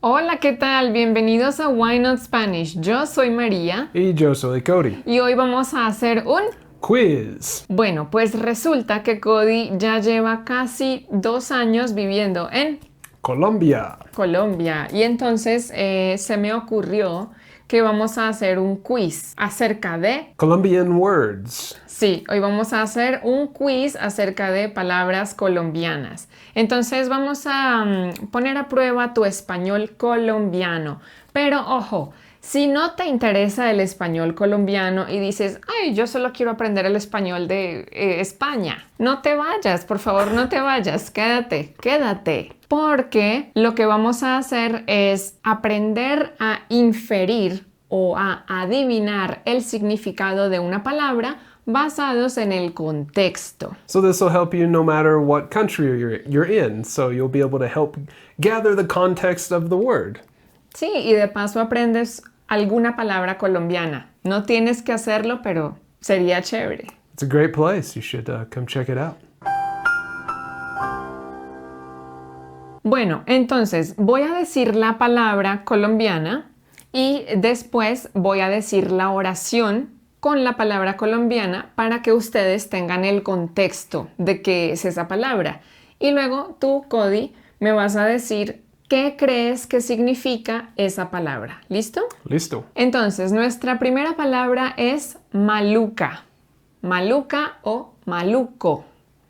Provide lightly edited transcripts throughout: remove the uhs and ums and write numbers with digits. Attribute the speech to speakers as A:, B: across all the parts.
A: Hola, ¿qué tal? Bienvenidos a Why Not Spanish. Yo soy María
B: Y yo soy Cody.
A: y hoy vamos a hacer un...
B: Quiz.
A: Bueno, pues resulta que Cody ya lleva casi 2 años viviendo en
B: Colombia.
A: Colombia y entonces se me ocurrió que vamos a hacer un quiz acerca de...
B: Colombian words.
A: Sí, hoy vamos a hacer un quiz acerca de palabras colombianas. Entonces vamos a poner a prueba tu español colombiano. Pero ojo, si no te interesa el español colombiano y dices, ay, yo solo quiero aprender el español de España, no te vayas, por favor, no te vayas, quédate. Porque lo que vamos a hacer es aprender a inferir o a adivinar el significado de una palabra basados en el contexto.
B: So this will help you no matter what country you're in. So you'll be able to help gather the context of the word.
A: Sí, y de paso aprendes alguna palabra colombiana. No tienes que hacerlo, pero sería chévere.
B: It's a great place. You should come check it out.
A: Bueno, entonces voy a decir la palabra colombiana y después voy a decir la oración con la palabra colombiana para que ustedes tengan el contexto de qué es esa palabra. Y luego tú, Cody, me vas a decir qué crees que significa esa palabra. ¿Listo?
B: Listo.
A: Entonces, nuestra primera palabra es maluca. Maluca o maluco,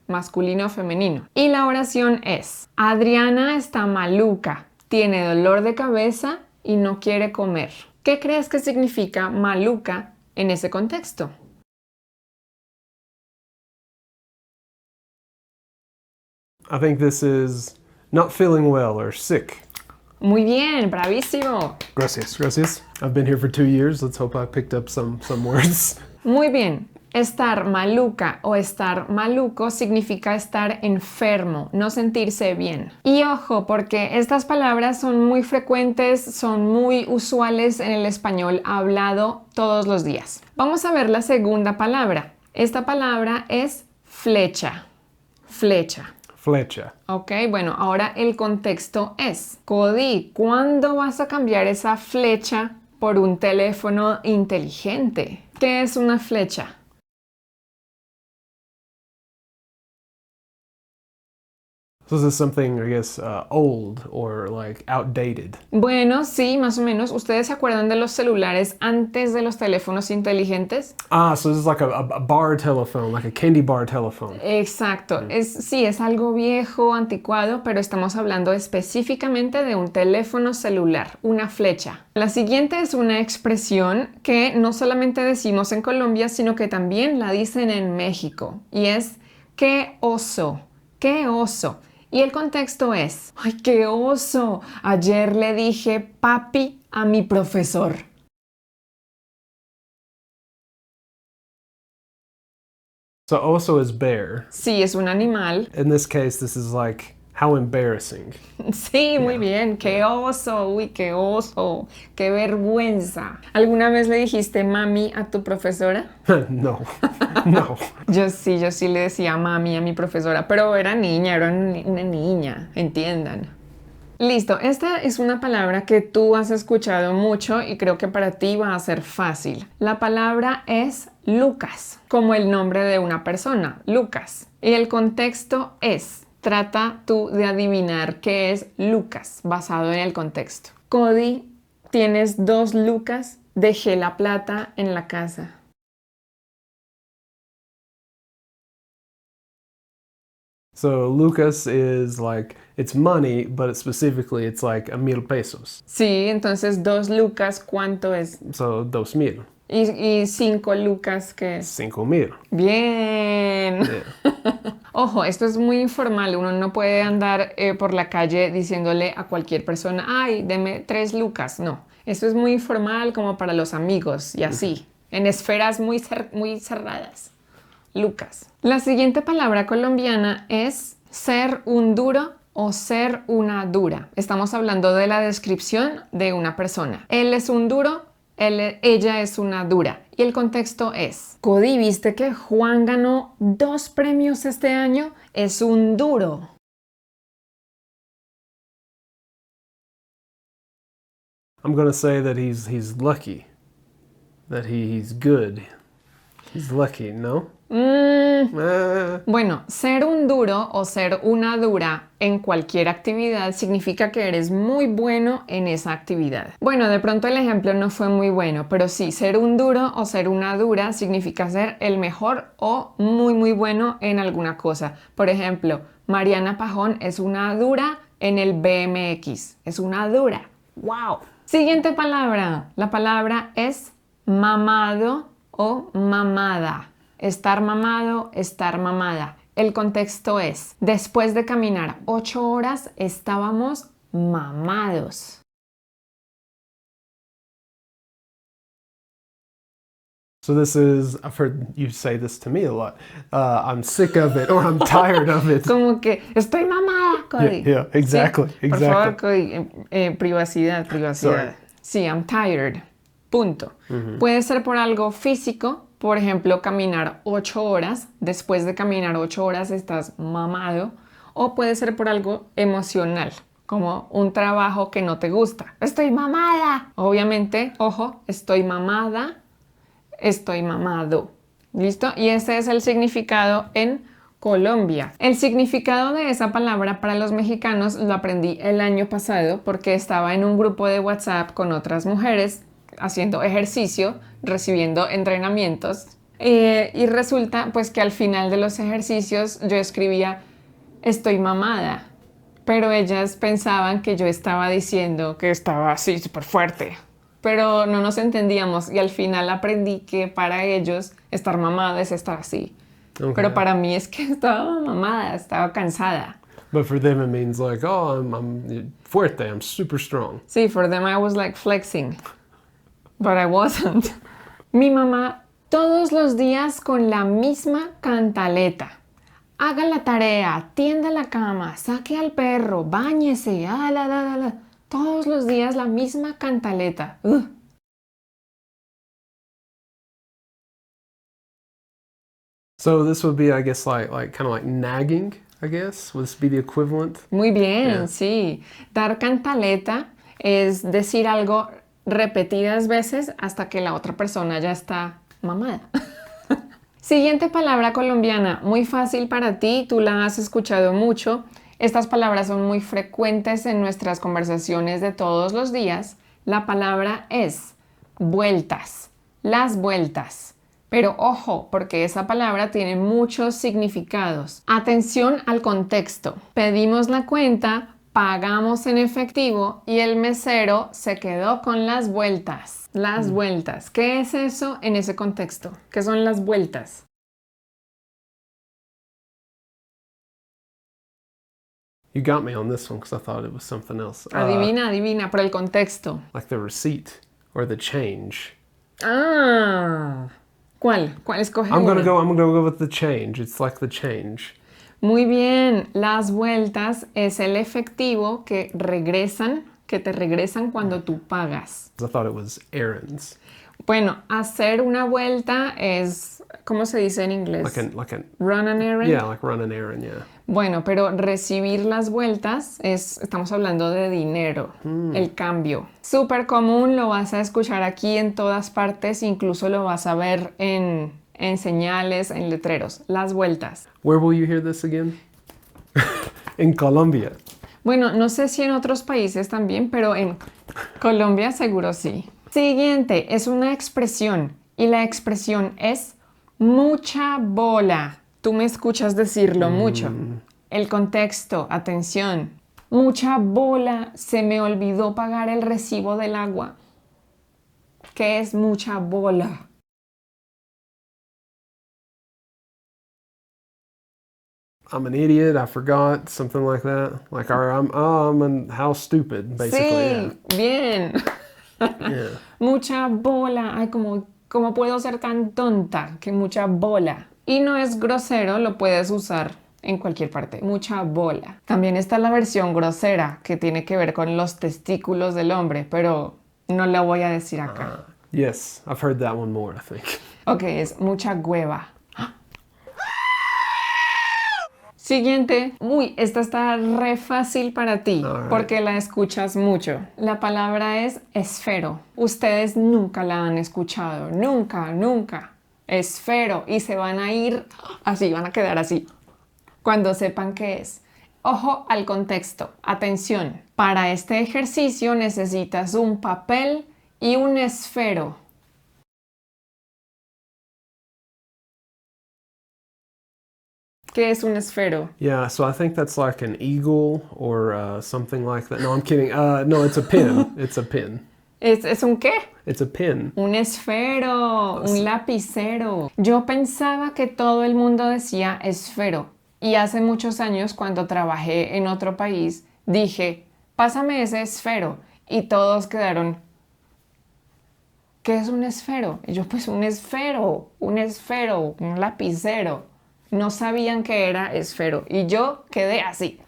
A: masculino o femenino. Y la oración es: Adriana está maluca, tiene dolor de cabeza y no quiere comer. ¿Qué crees que significa maluca en ese contexto?
B: I think this is not feeling well or sick.
A: Muy bien, bravísimo.
B: Gracias, gracias. I've been here for 2 years. Let's hope I picked up some words.
A: Muy bien. Estar maluca o estar maluco significa estar enfermo, no sentirse bien. Y ojo, porque estas palabras son muy frecuentes, son muy usuales en el español hablado todos los días. Vamos a ver la segunda palabra. Esta palabra es flecha. Flecha.
B: Flecha.
A: Ok, bueno, ahora el contexto es: Cody, ¿cuándo vas a cambiar esa flecha por un teléfono inteligente? ¿Qué es una flecha?
B: So this is something, I guess, old or like outdated.
A: Bueno, sí, más o menos. ¿Ustedes se acuerdan de los celulares antes de los teléfonos inteligentes?
B: So this is like a bar telephone, like a candy bar telephone.
A: Exacto. Sí, es algo viejo, anticuado, pero estamos hablando específicamente de un teléfono celular, una flecha. La siguiente es una expresión que no solamente decimos en Colombia, sino que también la dicen en México, y es ¡qué oso! ¡Qué oso! Y el contexto es: ¡ay, qué oso! Ayer le dije papi a mi profesor.
B: So oso is bear.
A: Sí, es un animal.
B: In this case, this is like, how embarrassing.
A: Sí, muy bien. ¡Qué oso! ¡Uy, qué oso! ¡Qué vergüenza! ¿Alguna vez le dijiste mami a tu profesora?
B: No, no.
A: Yo sí le decía mami a mi profesora, pero era niña, era una niña, entiendan. Listo, esta es una palabra que tú has escuchado mucho y creo que para ti va a ser fácil. La palabra es Lucas, como el nombre de una persona, Lucas. Y el contexto es: trata tú de adivinar qué es Lucas, basado en el contexto. Cody, tienes 2 lucas, dejé la plata en la casa.
B: So Lucas is like, it's money, but specifically it's like 1,000 pesos.
A: Sí, entonces 2 lucas, ¿cuánto es?
B: So 2,000.
A: Y 5 lucas, ¿qué es?
B: 5,000.
A: Bien.
B: Yeah.
A: Ojo, esto es muy informal. Uno no puede andar por la calle diciéndole a cualquier persona, ay, deme 3 lucas. No, esto es muy informal, como para los amigos y así, en esferas muy cerradas. Lucas. La siguiente palabra colombiana es ser un duro o ser una dura. Estamos hablando de la descripción de una persona. Él es un duro, ella es una dura. Y el contexto es: Cody, ¿viste que Juan ganó 2 premios este año? Es un duro.
B: I'm going to say that he's lucky. That he's good. He's lucky, ¿no?
A: Bueno, ser un duro o ser una dura en cualquier actividad significa que eres muy bueno en esa actividad. Bueno, de pronto el ejemplo no fue muy bueno, pero sí, ser un duro o ser una dura significa ser el mejor o muy muy bueno en alguna cosa. Por ejemplo, Mariana Pajón es una dura en el BMX. Es una dura. ¡Wow! Siguiente palabra. La palabra es mamado o mamada. Estar mamado, estar mamada. El contexto es, después de caminar 8 horas estábamos mamados.
B: So this is, I've heard you say this to me a lot. I'm sick of it or I'm tired of it.
A: Como que estoy mamada, Cody.
B: Yeah, exactly,
A: ¿Sí?
B: exactly.
A: Por favor, Cody, privacidad.
B: Sorry.
A: Sí, I'm tired. Punto. Puede ser por algo físico. Por ejemplo, caminar 8 horas. Después de caminar 8 horas estás mamado. O puede ser por algo emocional, como un trabajo que no te gusta. ¡Estoy mamada! Obviamente, ojo, estoy mamada, estoy mamado. ¿Listo? Y ese es el significado en Colombia. El significado de esa palabra para los mexicanos lo aprendí el año pasado porque estaba en un grupo de WhatsApp con otras mujeres haciendo ejercicio, recibiendo entrenamientos y resulta pues que al final de los ejercicios yo escribía estoy mamada, pero ellas pensaban que yo estaba diciendo que estaba así súper fuerte, pero no nos entendíamos y al final aprendí que para ellos estar mamada es estar así, pero para mí es que estaba mamada, estaba cansada.
B: But for them it means like, oh, I'm fuerte, I'm super strong.
A: Sí, for them I was like flexing. But I wasn't. Mi mamá todos los días con la misma cantaleta. Haga la tarea, tienda la cama, saque al perro, báñese, todos los días la misma cantaleta.
B: So this would be, I guess, like kind of like nagging, I guess. Would this be the equivalent?
A: Muy bien,
B: Yeah.
A: sí. Dar cantaleta es decir algo repetidas veces hasta que la otra persona ya está mamada. Siguiente palabra colombiana, muy fácil para ti, tú la has escuchado mucho. Estas palabras son muy frecuentes en nuestras conversaciones de todos los días. La palabra es vueltas, las vueltas. Pero ojo, porque esa palabra tiene muchos significados. Atención al contexto. Pedimos la cuenta, pagamos en efectivo y el mesero se quedó con las vueltas. Las vueltas. ¿Qué es eso en ese contexto? ¿Qué son las vueltas?
B: You got me on this one because I thought it was something else.
A: Adivina, adivina, por el contexto.
B: Like the receipt or the change.
A: Ah, ¿cuál? ¿Cuál escoge
B: I'm gonna
A: una?
B: go with the change. It's like the change.
A: Muy bien, las vueltas es el efectivo que regresan, que te regresan cuando tú pagas.
B: I thought it was errands.
A: Bueno, hacer una vuelta es, ¿cómo se dice en inglés?
B: Like an
A: Run an errand.
B: yeah, like run an errand, yeah.
A: Bueno, pero recibir las vueltas estamos hablando de dinero, el cambio. Súper común, lo vas a escuchar aquí en todas partes, incluso lo vas a ver en señales, en letreros. Las vueltas.
B: Where will you hear this again? In Colombia.
A: Bueno, no sé si en otros países también, pero en Colombia seguro sí. Siguiente, es una expresión y la expresión es mucha bola. Tú me escuchas decirlo mucho. El contexto, atención. Mucha bola, se me olvidó pagar el recibo del agua. ¿Qué es mucha bola?
B: I'm an idiot, I forgot, something like that. Like, or how stupid, basically.
A: Sí, bien.
B: Yeah.
A: Mucha bola. Ay, ¿cómo puedo ser tan tonta? Que mucha bola. Y no es grosero, lo puedes usar en cualquier parte. Mucha bola. También está la versión grosera, que tiene que ver con los testículos del hombre, pero no la voy a decir acá.
B: Yes, I've heard that one more, I think.
A: Ok, es mucha hueva. Siguiente. Uy, esta está re fácil para ti
B: Alright.
A: porque la escuchas mucho. La palabra es esfero. Ustedes nunca la han escuchado. Nunca, nunca. Esfero. Y se van a ir así, van a quedar así. Cuando sepan qué es. Ojo al contexto. Atención. Para este ejercicio necesitas un papel y un esfero. ¿Qué es un esfero?
B: Yeah, so I think that's like an eagle or something like that. No, I'm kidding. No, it's a pin. It's a pin.
A: ¿Es un qué?
B: It's a pin.
A: Un esfero, un lapicero. Yo pensaba que todo el mundo decía esfero. Y hace muchos años, cuando trabajé en otro país, dije, pásame ese esfero. Y todos quedaron, ¿qué es un esfero? Y yo, pues un esfero, un lapicero. No sabían que era esfero. Y yo quedé así.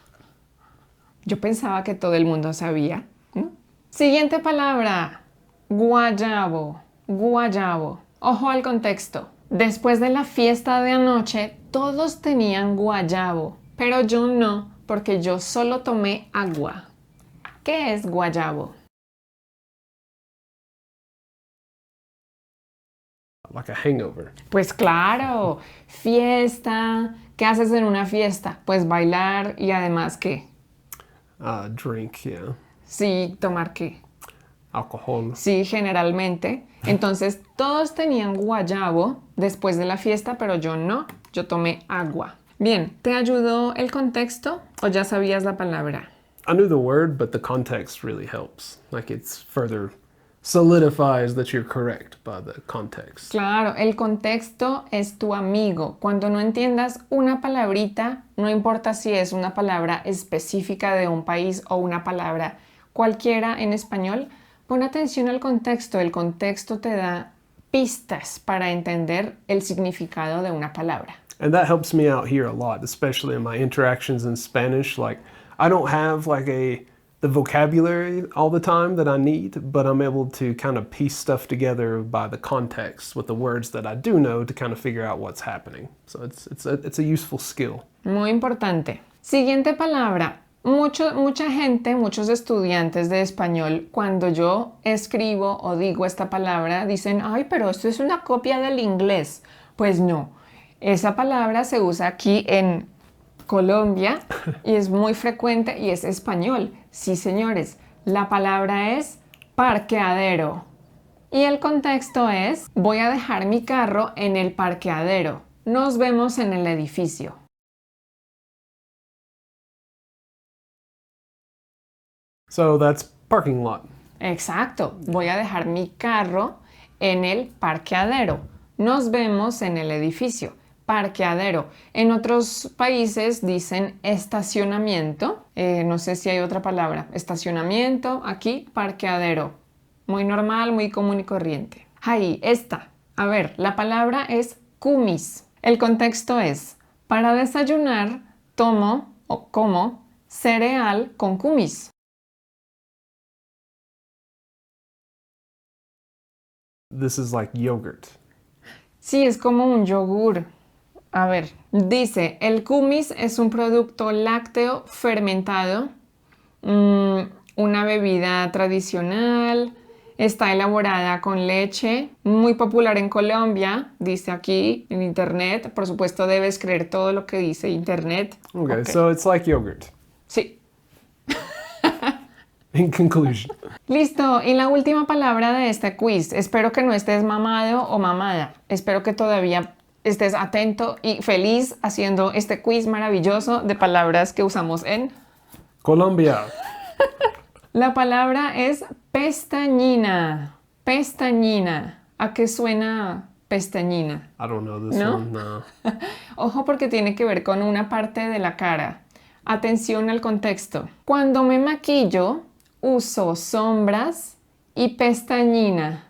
A: Yo pensaba que todo el mundo sabía. ¿No? Siguiente palabra. Guayabo. Guayabo. Ojo al contexto. Después de la fiesta de anoche, todos tenían guayabo. Pero yo no, porque yo solo tomé agua. ¿Qué es guayabo?
B: Like a hangover.
A: Pues claro, fiesta. ¿Qué haces en una fiesta? Pues bailar y además ¿qué?
B: Drink, yeah.
A: Sí, tomar qué.
B: Alcohol.
A: Sí, generalmente. Entonces, todos tenían guayabo después de la fiesta, pero yo no. Yo tomé agua. Bien, ¿te ayudó el contexto o ya sabías la palabra?
B: I knew the word, but the context really helps. Like it's further solidifies that you're correct by the context.
A: Claro, el contexto es tu amigo. Cuando no entiendas una palabrita, no importa si es una palabra específica de un país o una palabra cualquiera en español, pon atención al contexto. El contexto te da pistas para entender el significado de una palabra.
B: And that helps me out here a lot, especially in my interactions in Spanish. Like I don't have like the vocabulary all the time that I need, but I'm able to kind of piece stuff together by the context with the words that I do know to kind of figure out what's happening. So it's a useful skill.
A: Muy importante. Siguiente palabra. Mucha gente, muchos estudiantes de español, cuando yo escribo o digo esta palabra, dicen, ay, pero esto es una copia del inglés. Pues no, esa palabra se usa aquí en Colombia y es muy frecuente y es español. Sí, señores, la palabra es parqueadero. Y el contexto es, voy a dejar mi carro en el parqueadero. Nos vemos en el edificio.
B: So that's parking lot.
A: Exacto, voy a dejar mi carro en el parqueadero. Nos vemos en el edificio. Parqueadero. En otros países dicen estacionamiento. No sé si hay otra palabra. Estacionamiento, aquí parqueadero. Muy normal, muy común y corriente. Ahí, esta. A ver, la palabra es kumis. El contexto es, para desayunar tomo o como cereal con kumis.
B: This is like yogurt.
A: Sí, es como un yogur. A ver, dice, el kumis es un producto lácteo fermentado, una bebida tradicional, está elaborada con leche, muy popular en Colombia, dice aquí en internet. Por supuesto, debes creer todo lo que dice internet.
B: Okay, so it's like yogurt.
A: Sí.
B: In conclusion.
A: Listo, y la última palabra de este quiz. Espero que no estés mamado o mamada. Espero que todavía estés atento y feliz haciendo este quiz maravilloso de palabras que usamos en
B: Colombia.
A: La palabra es pestañina. Pestañina. ¿A qué suena pestañina?
B: I don't know this
A: ¿No?
B: one. No.
A: Ojo porque tiene que ver con una parte de la cara. Atención al contexto. Cuando me maquillo, uso sombras y pestañina.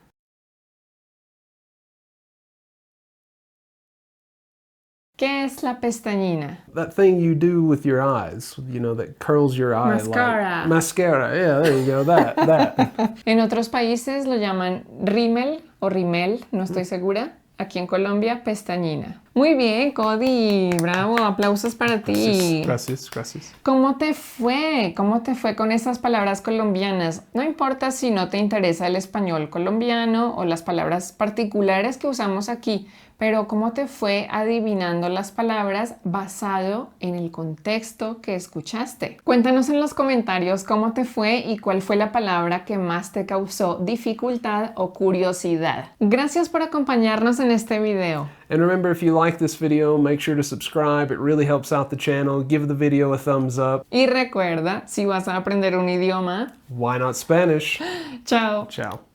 A: ¿Qué es la pestañina?
B: That thing you do with your eyes, that curls your eye.
A: Mascara.
B: Like, mascara. Yeah, there you go. That.
A: En otros países lo llaman rímel o rimel, no estoy segura. Aquí en Colombia, pestañina. Muy bien, Cody. Bravo, aplausos para ti.
B: Gracias, gracias.
A: ¿Cómo te fue? ¿Cómo te fue con estas palabras colombianas? No importa si no te interesa el español colombiano o las palabras particulares que usamos aquí, pero ¿cómo te fue adivinando las palabras basado en el contexto que escuchaste? Cuéntanos en los comentarios cómo te fue y cuál fue la palabra que más te causó dificultad o curiosidad. Gracias por acompañarnos en este video.
B: And remember, if you like this video, make sure to subscribe. It really helps out the channel. Give the video a thumbs up.
A: Y recuerda, si vas a aprender un idioma,
B: Why not Spanish?
A: chao.
B: Ciao.